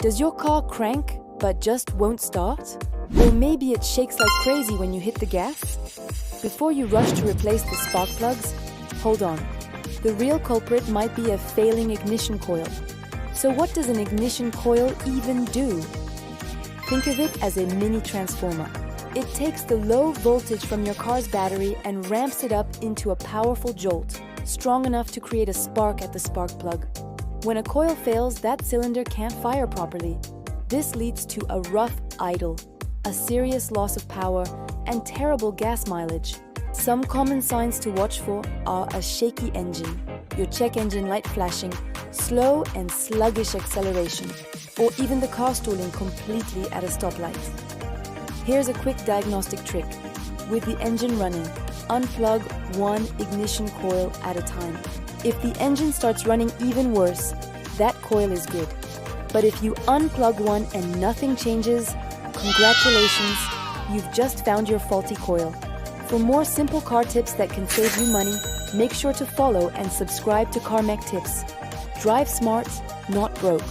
Does your car crank but just won't start? Or maybe it shakes like crazy when you hit the gas? Before you rush to replace the spark plugs, hold on. The real culprit might be a failing ignition coil. So what does an ignition coil even do? Think of it as a mini transformer. It takes the low voltage from your car's battery and ramps it up into a powerful jolt, strong enough to create a spark at the spark plug. When a coil fails, that cylinder can't fire properly. This leads to a rough idle, a serious loss of power, and terrible gas mileage. Some common signs to watch for are a shaky engine, your check engine light flashing, slow and sluggish acceleration, or even the car stalling completely at a stoplight. Here's a quick diagnostic trick. With the engine running, unplug one ignition coil at a time. If the engine starts running even worse, that coil is good. But if you unplug one and nothing changes, congratulations, you've just found your faulty coil. For more simple car tips that can save you money, make sure to follow and subscribe to CarMechTips. Drive smart, not broke.